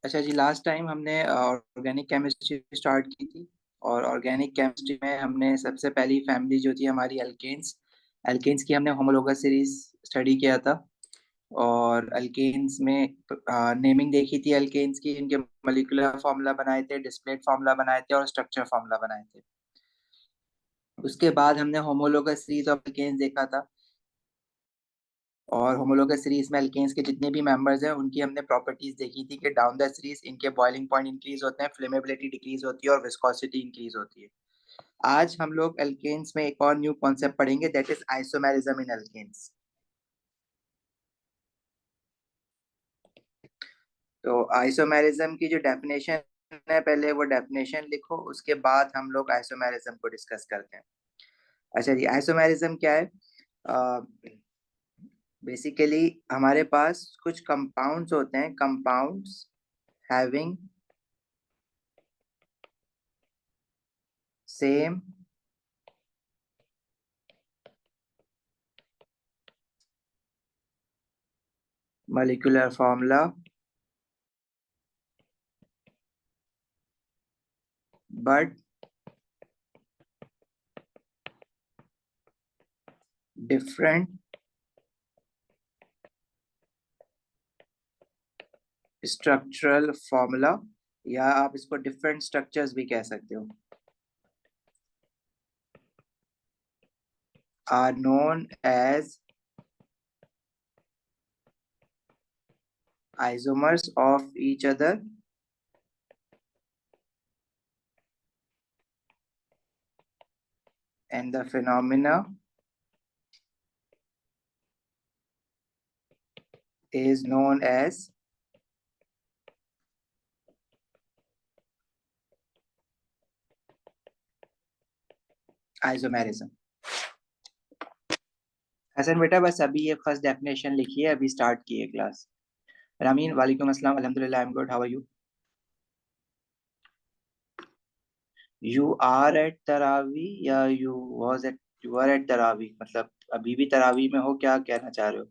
अच्छा जी, last time हमने organic chemistry start की थी। और ऑर्गेनिक केमिस्ट्री में हमने सबसे पहली फैमिली जो थी हमारी अल्केन्स। अल्केन्स की हमने होमोलोगस सीरीज स्टडी किया था। और अल्केन्स में नेमिंग देखी थी अल्केन्स की, इनके मॉलिक्यूलर फार्मूला बनाए थे, डिस्प्लेट फार्मूला बनाए थे और स्ट्रक्चर फार्मूला बनाए थे। उसके बाद हमने होमोलोगस सीरीज ऑफ अल्केन्स देखा था। और होमोलोगस सीरीज में अल्केन्स के जितने भी मेंबर्स हैं उनकी हमने प्रॉपर्टीज देखी थी कि डाउन द सीरीज इनके बॉइलिंग पॉइंट इंक्रीज होते हैं, फ्लेमेबिलिटी डिक्रीज होती है और विस्कोसिटी इंक्रीज होती है। आज हम लोग अल्केन्स में एक और न्यू कॉन्सेप्ट पढ़ेंगे, that is isomerism in alkanes. तो आइसोमेरिज्म की जो डेफिनेशन है, पहले वो डेफिनेशन लिखो, उसके बाद हम लोग आइसोमेरिज्म को डिस्कस करते हैं। अच्छा जी, आइसोमेरिज्म क्या है? बेसिकली हमारे पास कुछ कंपाउंड्स होते हैं, compounds having same molecular formula but different structural formula, या आप इसको different structures भी कह सकते हो, are known as isomers of each other and the phenomena is known as isomerism। Hasan बेटा, बस अभी ये फर्स्ट डेफिनेशन लिखी है, अभी स्टार्ट की है क्लास। रामीन, वालेकुम अस्सलाम, अल्हम्दुलिल्लाह, I am good, how are you? You are at तरावी या यू आर एट तरावी, मतलब अभी भी तरावी में हो, क्या कहना चाह रहे हो?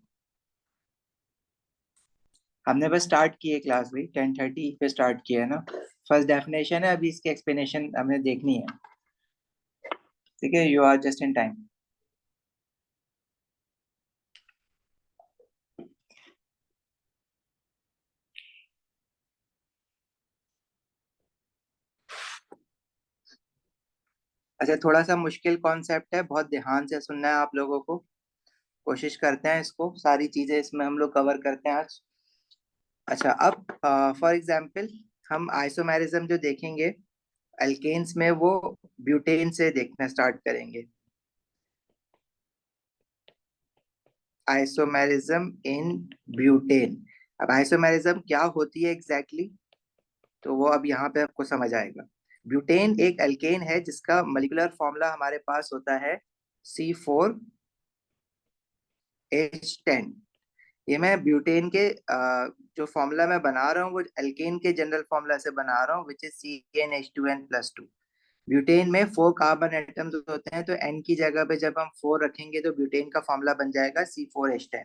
हमने बस स्टार्ट की है क्लास, भाई 10:30 पे स्टार्ट किया है ना। फर्स्ट डेफिनेशन है, अभी इसकी एक्सप्लेनेशन हमें देखनी है। ठीक है, you are just in time. अच्छा, थोड़ा सा मुश्किल कॉन्सेप्ट है, बहुत ध्यान से सुनना है आप लोगों को। कोशिश करते हैं इसको, सारी चीजें इसमें हम लोग कवर करते हैं आज। अच्छा, अब फॉर एग्जांपल हम आइसोमेरिज्म जो देखेंगे अल्केन्स में, वो ब्यूटेन से देखना स्टार्ट करेंगे। Isomerism in butane. अब आइसोमेरिज्म क्या होती है एग्जैक्टली तो वो अब यहाँ पे आपको समझ आएगा। ब्यूटेन एक अल्केन है जिसका मॉलिक्यूलर फॉर्मूला हमारे पास होता है C4H10। ये मैं ब्यूटेन के जो फॉर्मूला मैं बना रहा हूँ वो अल्केन के जनरल फॉर्मूला से बना रहा हूँ, विच इज CnH2n+2। ब्यूटेन में 4 कार्बन एटम्स होते हैं, तो N की जगह पे जब हम 4 रखेंगे तो ब्यूटेन का फॉर्मूला बन जाएगा C4H10।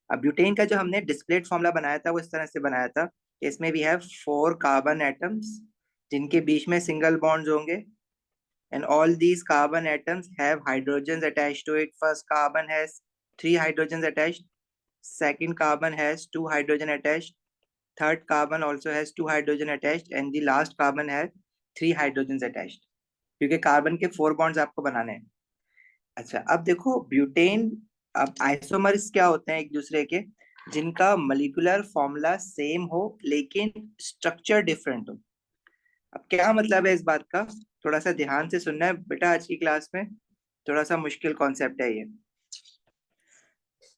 अब ब्यूटेन का जो हमने डिस्प्लेट फॉर्मूला बनाया था वो इस तरह से बनाया था, इसमें भी है 4 कार्बन एटम्स जिनके बीच में सिंगल बॉन्ड्स होंगे, and all these carbon atoms have hydrogens attached to it. First carbon has 3 hydrogens attached, second carbon has 2 hydrogen attached, third carbon also has 2 hydrogen attached, and the last carbon has 3 hydrogens attached, क्योंकि carbon के 4 bonds आपको बनाने हैं। अच्छा, अब देखो butane, अब isomers क्या होते हैं एक दूसरे के, जिनका मॉलिक्यूलर फॉर्मूला सेम हो लेकिन स्ट्रक्चर डिफरेंट हो। अब क्या मतलब है इस बात का, थोड़ा सा ध्यान से सुनना है बेटा, आज की क्लास में थोड़ा सा मुश्किल कॉन्सेप्ट है ये।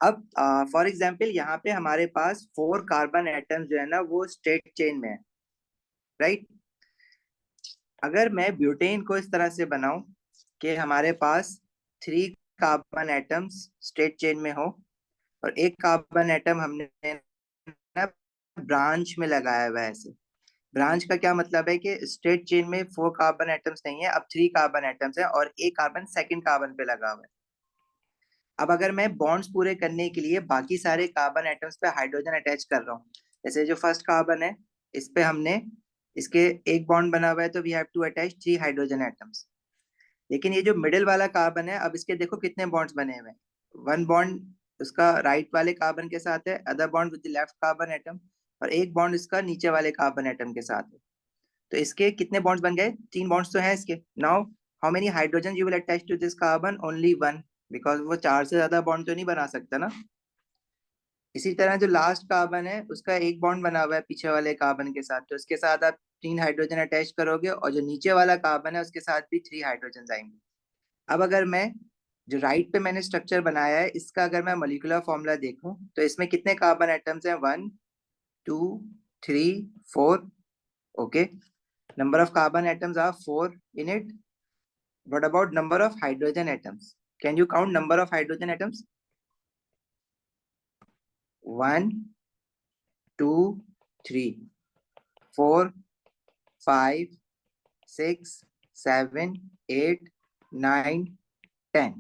अब फॉर एग्जाम्पल यहाँ पे हमारे पास 4 कार्बन एटम्स जो है ना वो स्ट्रेट चेन में है, राइट। अगर मैं ब्यूटेन को इस तरह से बनाऊं कि हमारे पास 3 कार्बन एटम्स स्ट्रेट चेन में हो और एक कार्बन एटम हमने ना ब्रांच में लगाया हुआ है ऐसे। ब्रांच का क्या मतलब है कि स्ट्रेट चेन में 4 कार्बन एटम्स नहीं है, अब 3 कार्बन एटम्स है और एक कार्बन सेकंड कार्बन पे लगा हुआ है। अब अगर मैं बॉन्ड्स पूरे करने के लिए बाकी सारे कार्बन एटम्स पे हाइड्रोजन अटैच कर रहा हूँ, जैसे जो फर्स्ट कार्बन है इस पे हमने इसके एक बॉन्ड बना हुआ है, तो we have to attach 3 hydrogen atoms. लेकिन ये जो मिडिल वाला कार्बन है, अब इसके देखो कितने बॉन्ड्स बने हुए हैं। वन बॉन्ड उसका राइट वाले कार्बन के साथ है, other bond with the left carbon atom, और एक बॉन्ड इसका नीचे वाले कार्बन एटम के साथ है। तो इसके कितने बॉन्ड्स बन गए? 3 बॉन्ड्स तो हैं इसके। Now how many hydrogen you will attach to this carbon? Only one, because वो 4 से ज्यादा बॉन्ड तो नहीं बना सकता ना। इसी तरह जो लास्ट कार्बन है उसका एक बॉन्ड बना हुआ है पीछे वाले कार्बन के साथ, तो इसके साथ आप 3 हाइड्रोजन अटैच करोगे, और जो नीचे वाला कार्बन है उसके साथ भी 3 हाइड्रोजन आएंगे। अब अगर मैं जो राइट पे मैंने स्ट्रक्चर बनाया है इसका अगर मैं मोलिकुलर फॉर्मूला देखूं, तो इसमें कितने कार्बन एटम्स हैं? 1 2 3 4। Okay, number of carbon atoms are 4 in it. What about number of hydrogen atoms? Can you count number of hydrogen atoms? 1 2 3 4 5 6 7 8 9 10.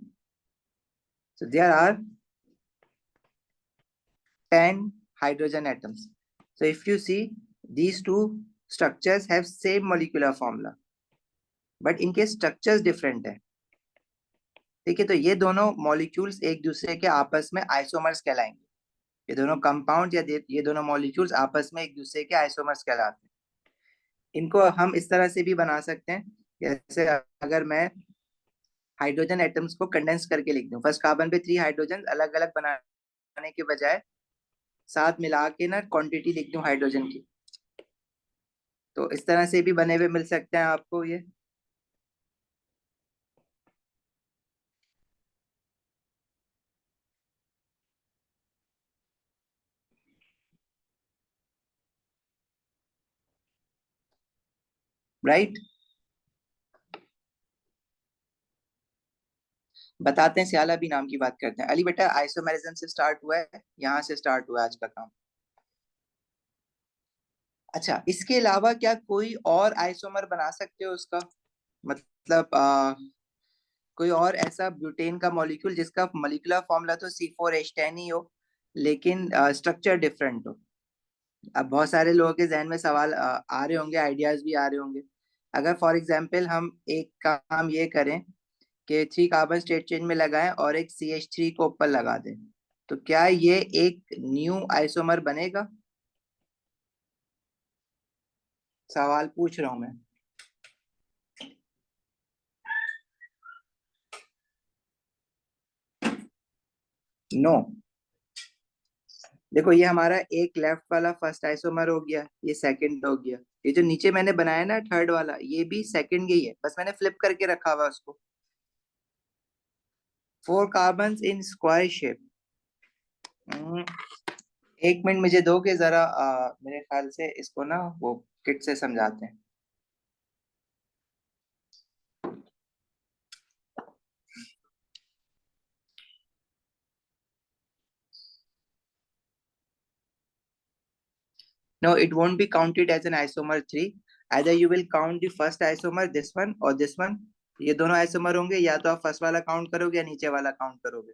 So there are 10 hydrogen atoms. So if you see, these two structures have same molecular formula, but इनके structures different है। ठीक है, तो ये दोनों molecules एक दूसरे के आपस में आइसोमर्स कहलाएंगे। ये दोनों कंपाउंड या ये दोनों मॉलिक्यूल्स आपस में एक दूसरे के आइसोमर्स कहलाते हैं। इनको हम इस तरह से भी बना सकते हैं, जैसे अगर मैं हाइड्रोजन एटम्स को कंडेंस करके लिख दूं, फर्स्ट कार्बन पे 3 हाइड्रोजन अलग अलग बनाने के बजाय साथ मिला के ना क्वांटिटी लिख दूं हाइड्रोजन की, तो इस तरह से भी बने हुए मिल सकते हैं आपको ये। राइट, बताते हैं सियाला भी नाम की बात करते हैं। अली बेटा, आइसोमेरिज्म से स्टार्ट हुआ है, यहाँ से स्टार्ट हुआ है आज का काम। अच्छा, इसके अलावा क्या कोई और आइसोमर बना सकते हो उसका? मतलब कोई और ऐसा ब्यूटेन का मॉलिक्यूल जिसका मॉलिक्यूलर फॉर्मूला तो C4H10 ही हो, लेकिन स्ट्रक्चर डिफरेंट हो। अब बहुत सारे लोगों के जहन में सवाल आ रहे होंगे, आइडियाज भी आ रहे होंगे। अगर फॉर एग्जांपल हम एक काम ये करें कि 3 कार्बन स्टेट चेन में लगाएं और एक CH3 को ऊपर लगा दें, तो क्या ये एक न्यू आइसोमर बनेगा? सवाल पूछ रहा हूं मैं। नो। देखो, ये हमारा एक लेफ्ट वाला फर्स्ट आइसोमर हो गया, ये सेकंड हो गया, ये जो नीचे मैंने बनाया ना थर्ड वाला, ये भी सेकंड ही है, बस मैंने फ्लिप करके रखा हुआ है उसको। 4 carbon in square shape. 1 minute मुझे दो कि जरा मेरे ख्याल से इसको ना वो किट से समझाते हैं। No, it won't be counted as an isomer 3. Either you will count the first isomer, this one, or this one. ये दोनों आइसोमर होंगे, या तो आप फर्स्ट वाला काउंट करोगे या नीचे वाला काउंट करोगे।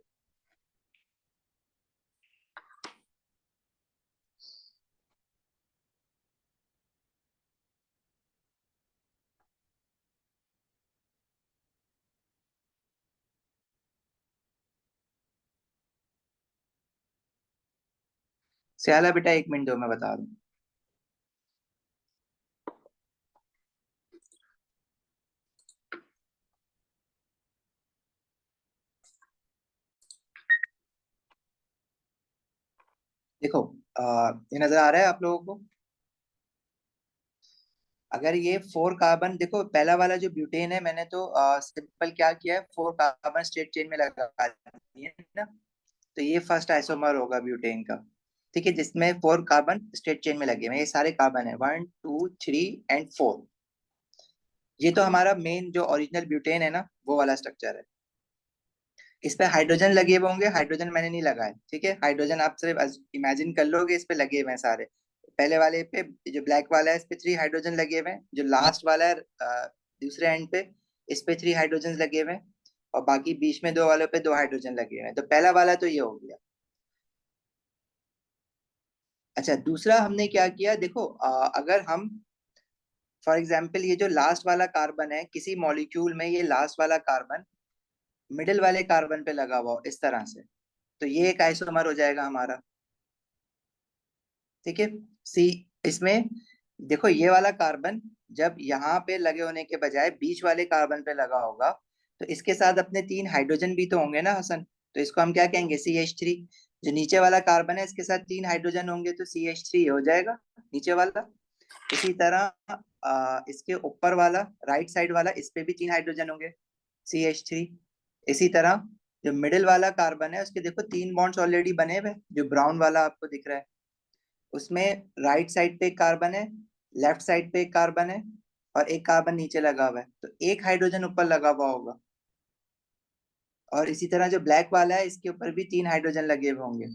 सियाला बेटा, 1 मिनट दो, मैं बता दूं। देखो, ये नजर आ रहा है आप लोगों को? अगर ये 4 कार्बन, देखो पहला वाला जो ब्यूटेन है, मैंने तो सिंपल क्या किया है, 4 कार्बन स्ट्रेट चेन में लगा दिए ना, तो ये फर्स्ट आइसोमर होगा ब्यूटेन का। ठीक है, जिसमें 4 कार्बन स्ट्रेट चेन में लगे हुए हैं, ये सारे कार्बन है, 1 2 3 एंड 4। ये तो हमारा मेन जो ओरिजिनल ब्यूटेन है ना, वो वाला स्ट्रक्चर है। इस पे हाइड्रोजन लगे हुए होंगे, हाइड्रोजन मैंने नहीं लगाए, ठीक है। हाइड्रोजन आप सिर्फ इमेजिन कर लोगे, इस पे लगे हुए हैं सारे। पहले वाले पे जो ब्लैक वाला है, इस पे 3 हाइड्रोजन लगे हुए हैं। जो लास्ट वाला है दूसरे एंड पे, इस पे 3 हाइड्रोजन लगे हुए हैं। और बाकी बीच में दो वालों पे 2 हाइड्रोजन लगे हुए हैं। तो पहला वाला तो ये हो गया। अच्छा, दूसरा हमने क्या किया, देखो अगर हम फॉर एग्जाम्पल ये जो लास्ट वाला कार्बन है किसी मॉलिक्यूल में, ये लास्ट वाला कार्बन मिडिल वाले कार्बन पे लगा हुआ हो इस तरह से, तो ये एक आइसोमर हो जाएगा हमारा। ठीक है। सी, इसमें देखो ये वाला कार्बन जब यहाँ पे लगे होने के बजाय बीच वाले कार्बन पे लगा होगा, तो इसके साथ अपने 3 हाइड्रोजन भी तो होंगे ना हसन, तो इसको हम क्या कहेंगे, CH3। जो नीचे वाला कार्बन है इसके साथ 3 हाइड्रोजन होंगे तो CH3 हो जाएगा नीचे वाला। इसी तरह इसके ऊपर वाला राइट साइड वाला, इस पे भी 3 हाइड्रोजन होंगे, CH3। इसी तरह जो मिडिल वाला कार्बन है उसके देखो 3 बॉन्ड्स ऑलरेडी बने हुए हैं, जो ब्राउन वाला आपको दिख रहा है उसमें राइट साइड पे एक कार्बन है, लेफ्ट साइड पे एक कार्बन है, और एक कार्बन नीचे लगा हुआ है, तो एक हाइड्रोजन ऊपर लगा हुआ होगा। और इसी तरह जो ब्लैक वाला है इसके ऊपर भी 3 हाइड्रोजन लगे हुए होंगे।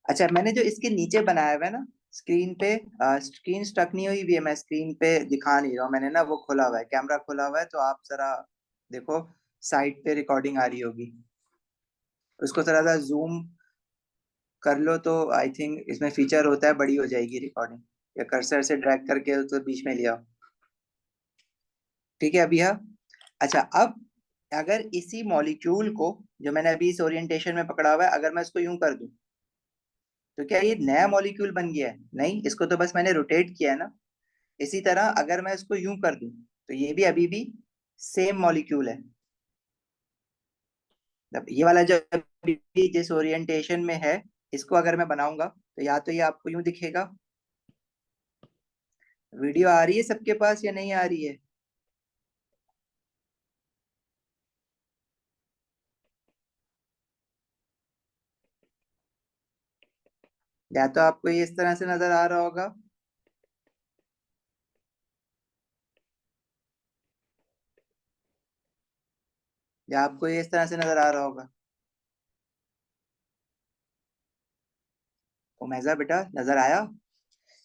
अच्छा, मैंने जो इसके नीचे बनाया हुआ है ना स्क्रीन पे, स्क्रीन स्टक नहीं हुई भी है, मैं स्क्रीन पे दिखा नहीं रहा हूँ, मैंने ना वो खोला हुआ है, कैमरा खोला हुआ है, तो आप जरा देखो साइड पे रिकॉर्डिंग आ रही होगी, उसको जरा सा जूम कर लो तो आई थिंक इसमें फीचर होता है, बड़ी हो जाएगी रिकॉर्डिंग, या कर्सर से ड्रैग करके तो बीच में लिया। ठीक है अभी, हाँ। अच्छा, अब अगर इसी मॉलिक्यूल को जो मैंने अभी इस ओरिएंटेशन में पकड़ा हुआ है, अगर मैं इसको यूं कर दूं, तो क्या ये नया मॉलिक्यूल बन गया है? नहीं, इसको तो बस मैंने रोटेट किया है ना। इसी तरह अगर मैं इसको यूं कर दूं, तो ये भी अभी भी सेम मॉलिक्यूल है। मतलब ये वाला जो अभी भी जिस ओरिएंटेशन में है, इसको अगर मैं बनाऊंगा तो या तो ये आपको यूं दिखेगा। वीडियो आ रही है सबके पास या नहीं आ रही है? या तो आपको ये इस तरह से नजर आ रहा होगा, या आपको ये इस तरह से नजर आ रहा होगा। उमेजा बेटा, नजर आया?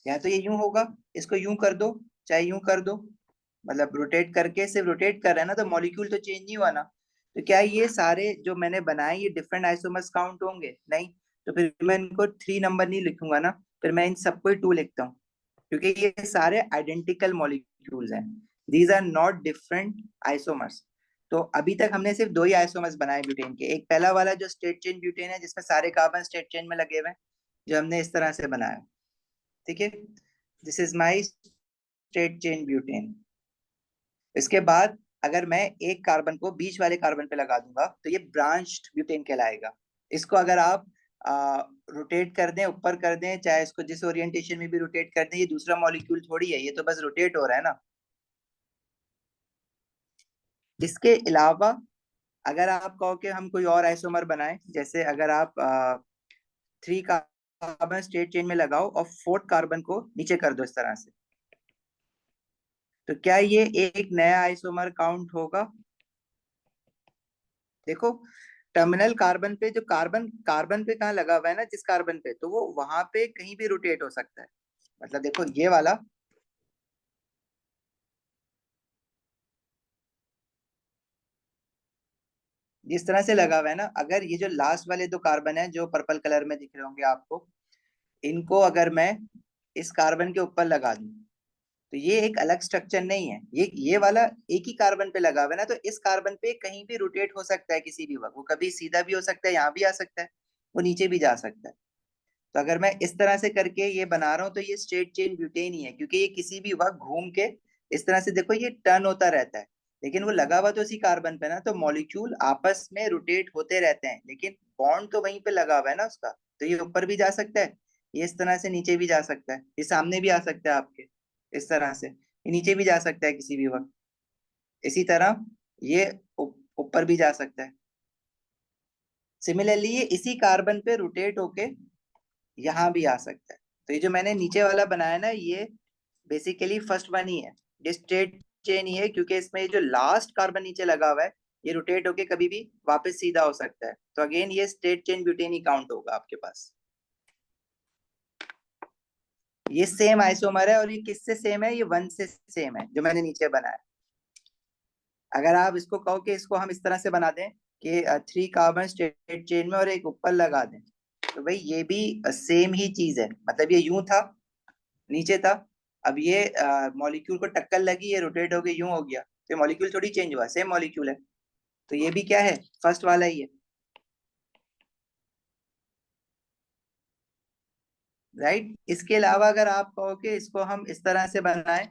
या तो ये यूं होगा, इसको यूं कर दो, चाहे यूं कर दो, मतलब रोटेट करके, सिर्फ रोटेट कर रहे हैं ना, तो मॉलिक्यूल तो चेंज नहीं हुआ ना। तो क्या ये सारे जो मैंने बनाए ये डिफरेंट आइसोमर्स काउंट होंगे? नहीं। तो फिर मैं इनको 3 नंबर नहीं लिखूंगा ना, फिर मैं इन सबको ही 2 लिखता हूँ, क्योंकि ये सारे आइडेंटिकल मॉलिक्यूल्स हैं। These are not different isomers. तो अभी तक हमने सिर्फ 2 ही आइसोमर्स बनाए ब्यूटेन के, एक पहला वाला जो स्ट्रेट चेन ब्यूटेन है जिसमें सारे कार्बन स्ट्रेट चेन में लगे हुए हैं, जो हमने इस तरह से बनाया। ठीक है, this is my straight chain butane. इसके बाद अगर मैं एक कार्बन को बीच वाले कार्बन पे लगा दूंगा तो ये ब्रांच्ड ब्यूटेन कहलाएगा। इसको अगर आप रोटेट कर दें, ऊपर कर दें, चाहे इसको जिस ओरिएंटेशन में भी रोटेट कर दें, ये दूसरा मॉलिक्यूल थोड़ी है, ये तो बस रोटेट हो रहा है ना। इसके अलावा अगर आप कहो कि हम कोई और आइसोमर बनाएं, जैसे अगर आप 3 कार्बन स्ट्रेट चेन में लगाओ और 4th कार्बन को नीचे कर दो इस तरह से, तो क्या ये एक नया आइसोमर काउंट होगा? देखो, टर्मिनल कार्बन पे जो कार्बन कार्बन पे कहाँ लगा हुआ है ना, जिस कार्बन पे, तो वो वहां पे कहीं भी रोटेट हो सकता है। मतलब देखो ये वाला जिस तरह से लगा हुआ है ना, अगर ये जो लास्ट वाले 2 कार्बन है जो पर्पल कलर में दिख रहे होंगे आपको, इनको अगर मैं इस कार्बन के ऊपर लगा दूं, तो ये एक अलग स्ट्रक्चर नहीं है, ये वाला एक ही कार्बन पे लगा हुआ है ना, तो इस कार्बन पे कहीं भी रोटेट हो सकता है किसी भी वक्त, वो कभी सीधा भी हो सकता है, यहाँ भी आ सकता है, वो नीचे भी जा सकता है। तो अगर मैं इस तरह से करके ये बना रहा हूँ तो ये स्ट्रेट चेन ब्यूटेन ही है, क्योंकि ये किसी भी वक्त घूम के इस तरह से देखो ये टर्न होता रहता है, लेकिन वो लगा हुआ तो इसी कार्बन पे ना, तो मॉलिक्यूल आपस में रोटेट होते रहते हैं, लेकिन बॉन्ड तो वहीं पे लगा हुआ है ना उसका। तो ये ऊपर भी जा सकता है, ये इस तरह से नीचे भी जा सकता है, ये सामने भी आ सकता है आपके इस तरह से, ये नीचे भी जा सकता है किसी भी वक्त। इसी तरह ये ऊपर भी जा सकता है। सिमिलरली ये इसी कार्बन पे रोटेट होके यहाँ भी आ सकता है। तो ये जो मैंने नीचे वाला बनाया ना, ये बेसिकली फर्स्ट वन ही है, ये स्ट्रेट चेन ही है, क्योंकि इसमें ये जो लास्ट कार्बन नीचे लगा हुआ है ये रोटेट होके कभी भी वापस सीधा हो सकता है, तो अगेन ये स्ट्रेट चेन ब्यूटेन ही काउंट होगा आपके पास। ये सेम आइसोमर है, और ये किससे सेम है, ये 1 से सेम है जो मैंने नीचे बनाया। अगर आप इसको कहो कि इसको हम इस तरह से बना दें कि 3 कार्बन स्ट्रेट चेन में और एक ऊपर लगा दें, तो भाई ये भी सेम ही चीज है, मतलब ये यूं था, नीचे था, अब ये मॉलिक्यूल को टक्कर लगी, ये रोटेट हो गई, यूं हो गया, तो मॉलिक्यूल थोड़ी चेंज हुआ, सेम मॉलिक्यूल है। तो ये भी क्या है, फर्स्ट वाला ही है, राइट। इसके अलावा अगर आप कहो कि इसको हम इस तरह से बनाएं,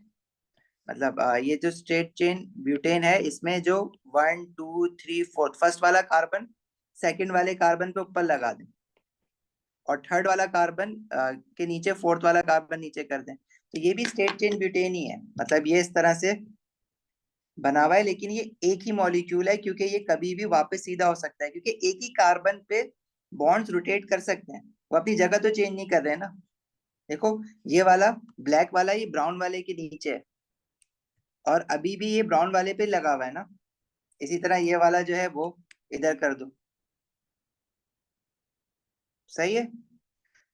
मतलब ये जो स्ट्रेट चेन ब्यूटेन है, इसमें जो 1 2 3 4 फर्स्ट वाला कार्बन सेकंड वाले कार्बन पे ऊपर लगा दें, और थर्ड वाला कार्बन के नीचे फोर्थ वाला कार्बन नीचे कर दें, तो ये भी स्ट्रेट चेन ब्यूटेन ही है, मतलब ये इस तरह से बना हुआ है। लेकिन ये एक ही मॉलिक्यूल है, क्योंकि ये कभी भी वापस सीधा हो सकता है, क्योंकि एक ही कार्बन पे बॉन्ड्स रोटेट कर सकते हैं, वो अपनी जगह तो चेंज नहीं कर रहे हैं ना। देखो, ये वाला ब्लैक वाला ये ब्राउन वाले के नीचे है, और अभी भी ये ब्राउन वाले पे लगा हुआ है ना। इसी तरह ये वाला जो है वो इधर कर दो, सही है।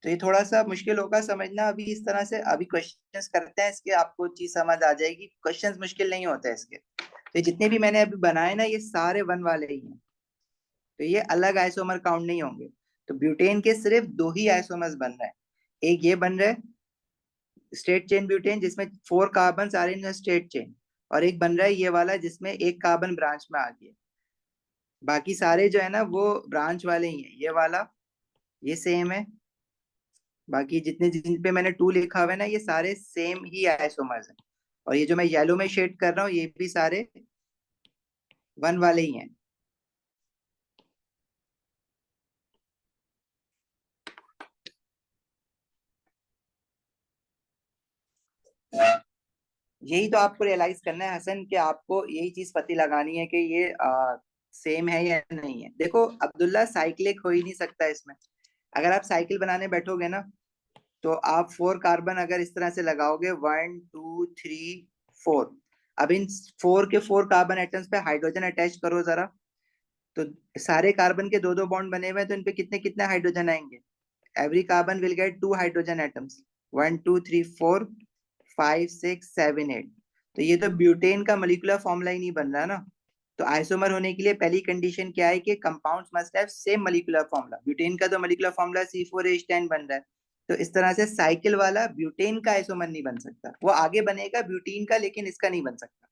तो ये थोड़ा सा मुश्किल होगा समझना, अभी इस तरह से अभी क्वेश्चंस करते हैं इसके, आपको चीज समझ आ जाएगी, क्वेश्चंस मुश्किल नहीं होते हैं इसके। तो जितने भी मैंने अभी बनाए ना, ये सारे वन वाले ही हैं, तो ये अलग आइसोमर काउंट नहीं होंगे। तो ब्यूटेन के सिर्फ दो ही आइसोमर्स बन रहे हैं, एक ये बन रहा है स्ट्रेट चेन ब्यूटेन जिसमें 4 कार्बन आ रहे हैं स्ट्रेट चेन, और एक बन रहा है ये वाला जिसमें एक कार्बन ब्रांच में आ गया। बाकी सारे जो है ना वो ब्रांच वाले ही हैं, ये वाला ये सेम है, बाकी जितने जिन पे मैंने 2 लिखा हुआ है ना, ये सारे सेम ही आइसोमर्स हैं, और ये जो मैं येलो में शेड कर रहा हूँ ये भी सारे वन वाले ही हैं। यही तो आपको रियलाइज करना है हसन, कि आपको यही चीज पता लगानी है कि ये सेम है या नहीं है। देखो अब्दुल्ला, साइक्लिक हो ही नहीं सकता इसमें। अगर आप साइकिल बनाने बैठोगे ना, तो आप 4 कार्बन अगर इस तरह से लगाओगे, 1 2 3 4, अब इन 4 के 4 कार्बन एटम्स पे हाइड्रोजन अटैच करो जरा, तो सारे कार्बन के दो दो बॉन्ड बने हुए हैं, तो इन पे कितने कितने हाइड्रोजन आएंगे। Every carbon will get 2 hydrogen atoms, 1 2 3 4 5 6 7 8। तो ये तो ब्यूटेन का मॉलिक्यूलर फॉर्मूला ही नहीं बन रहा ना। तो आइसोमर होने के लिए पहली कंडीशन क्या है कि compounds must have same molecular formula. Butane का तो मॉलिक्यूलर फॉर्मूला C4H10 बन रहा है, तो इस तरह से साइकिल वाला ब्यूटेन का आइसोमर नहीं बन सकता, वो आगे बनेगा ब्यूटीन का, लेकिन इसका नहीं बन सकता।